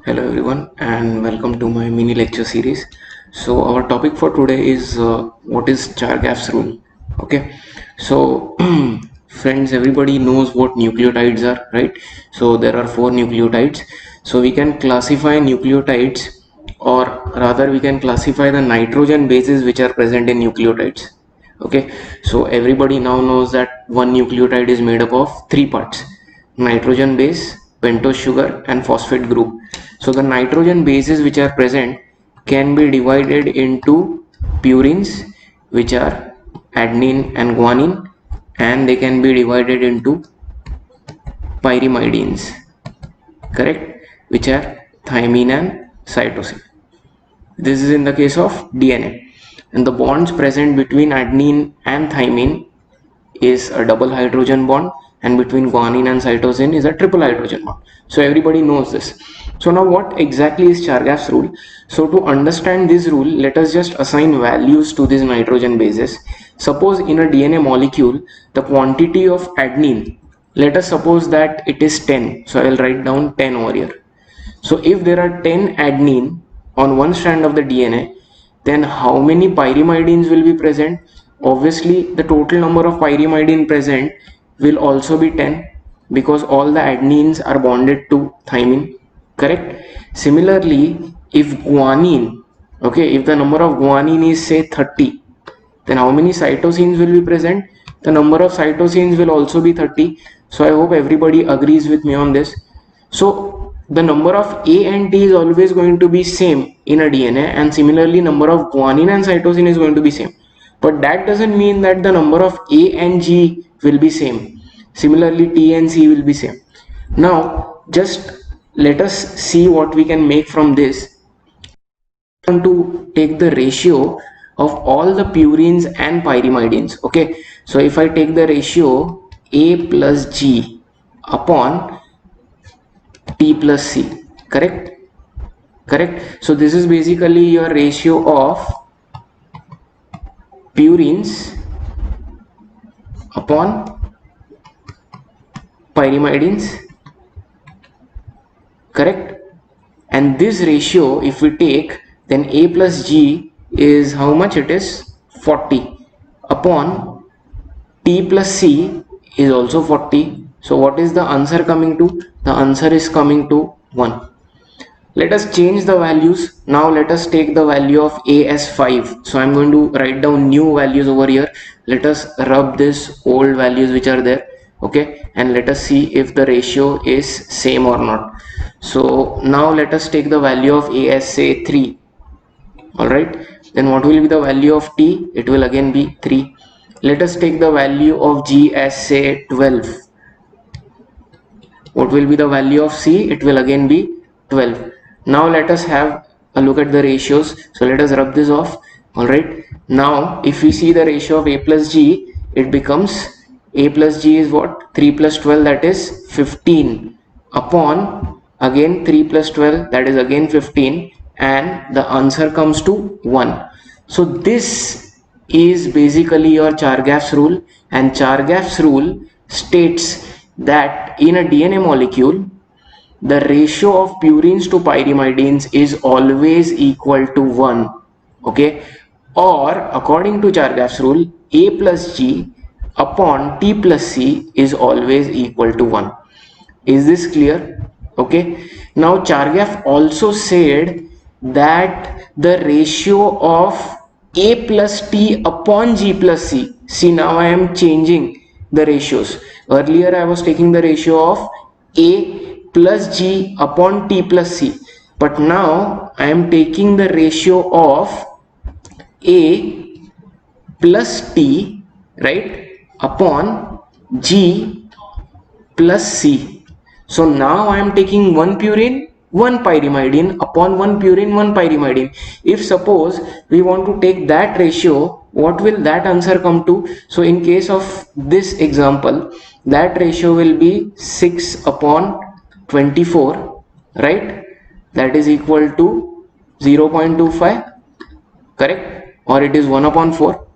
Hello everyone and welcome to my mini lecture series. So our topic for today is what is Chargaff's rule. Okay, so friends, everybody knows what nucleotides are, right? So there are four nucleotides. So we can classify nucleotides, or rather we can classify the nitrogen bases which are present in nucleotides. Okay, so everybody now knows that one nucleotide is made up of three parts: nitrogen base, pentose sugar, and phosphate group. So the nitrogen bases which are present can be divided into purines, which are adenine and guanine, and they can be divided into pyrimidines, correct, which are thymine and cytosine. This is in the case of DNA, and the bonds present between adenine and thymine is a double hydrogen bond, and between guanine and cytosine is a triple hydrogen bond. So everybody knows this. So now what exactly is Chargaff's rule? So to understand this rule, let us just assign values to these nitrogen bases. Suppose in a DNA molecule, the quantity of adenine, let us suppose that it is 10. So I will write down 10 over here. So if there are 10 adenine on one strand of the DNA, then how many pyrimidines will be present? Obviously, the total number of pyrimidine present will also be 10, because all the adenines are bonded to thymine, correct? Similarly, if guanine, okay, if the number of guanine is say 30, then how many cytosines will be present? The number of cytosines will also be 30. So I hope everybody agrees with me on this. So the number of A and T is always going to be same in a DNA, and similarly number of guanine and cytosine is going to be same. But that doesn't mean that the number of A and G will be same. Similarly T and C will be same. Now just let us see what we can make from this. To take the ratio of all the purines and pyrimidines. Okay, so if I take the ratio A plus G upon T plus C, correct. So this is basically your ratio of purines upon pyrimidines, correct. And this ratio, if we take, then A plus G is how much? It is 40 upon T plus C is also 40. So what is the answer coming to? The answer is coming to 1. Let us change the values. Now let us take the value of A as 5. So I'm going to write down new values over here. Let us rub this old values which are there. Okay, and let us see if the ratio is same or not. So now let us take the value of A as say 3. Alright, then what will be the value of T? It will again be 3. Let us take the value of G as say 12. What will be the value of C? It will again be 12. Now let us have a look at the ratios. So let us rub this off. Alright, now if we see the ratio of A plus G, it becomes A plus G is what? 3 plus 12, that is 15, upon again 3 plus 12, that is again 15, and the answer comes to 1. So this is basically your Chargaff's rule, and Chargaff's rule states that in a DNA molecule, the ratio of purines to pyrimidines is always equal to 1. Okay, or according to Chargaff's rule, A plus G upon T plus C is always equal to 1. Is this clear? Okay, now Chargaff also said that the ratio of A plus T upon G plus C, see, now I am changing the ratios. Earlier I was taking the ratio of A plus G upon T plus C, but now I am taking the ratio of A plus T, right, upon G plus C. So now I am taking one purine, one pyrimidine upon one purine, one pyrimidine. If suppose we want to take that ratio, what will that answer come to? So in case of this example, that ratio will be 6 upon 24, right? That is equal to 0.25, correct? Or it is 1 upon 4.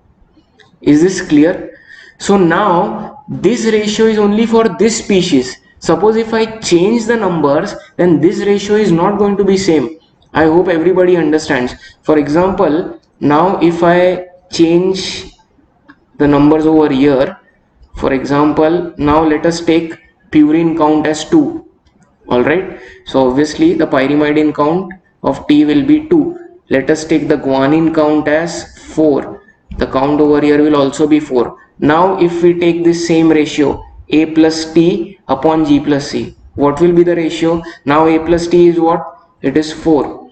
Is this clear? So now this ratio is only for this species. Suppose if I change the numbers, then this ratio is not going to be same. I hope everybody understands. For example, now if I change the numbers over here, for example, now let us take purine count as 2. Alright, so obviously the pyrimidine count of T will be 2. Let us take the guanine count as 4. The count over here will also be 4. Now if we take this same ratio, A plus T upon G plus C, what will be the ratio? Now A plus T is what? It is 4.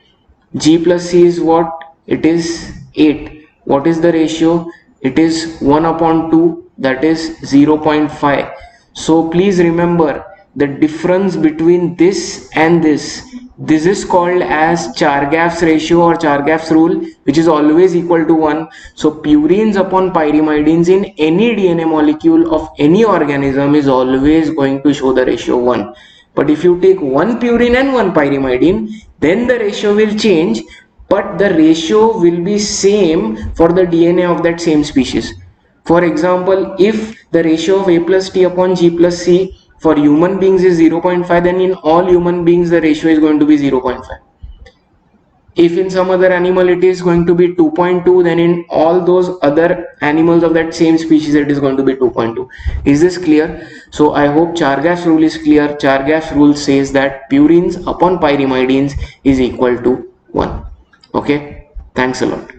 G plus C is what? It is 8. What is the ratio? It is 1 upon 2, that is 0.5. So please remember the difference between this and this is called as Chargaff's ratio or Chargaff's rule, which is always equal to 1. So purines upon pyrimidines in any DNA molecule of any organism is always going to show the ratio 1. But if you take one purine and one pyrimidine, then the ratio will change, but the ratio will be same for the DNA of that same species. For example, if the ratio of A plus T upon G plus C for human beings is 0.5, then in all human beings the ratio is going to be 0.5. If in some other animal it is going to be 2.2, then in all those other animals of that same species it is going to be 2.2. Is this clear? So I hope Chargaff's rule is clear. Chargaff's rule says that purines upon pyrimidines is equal to 1. Okay, thanks a lot.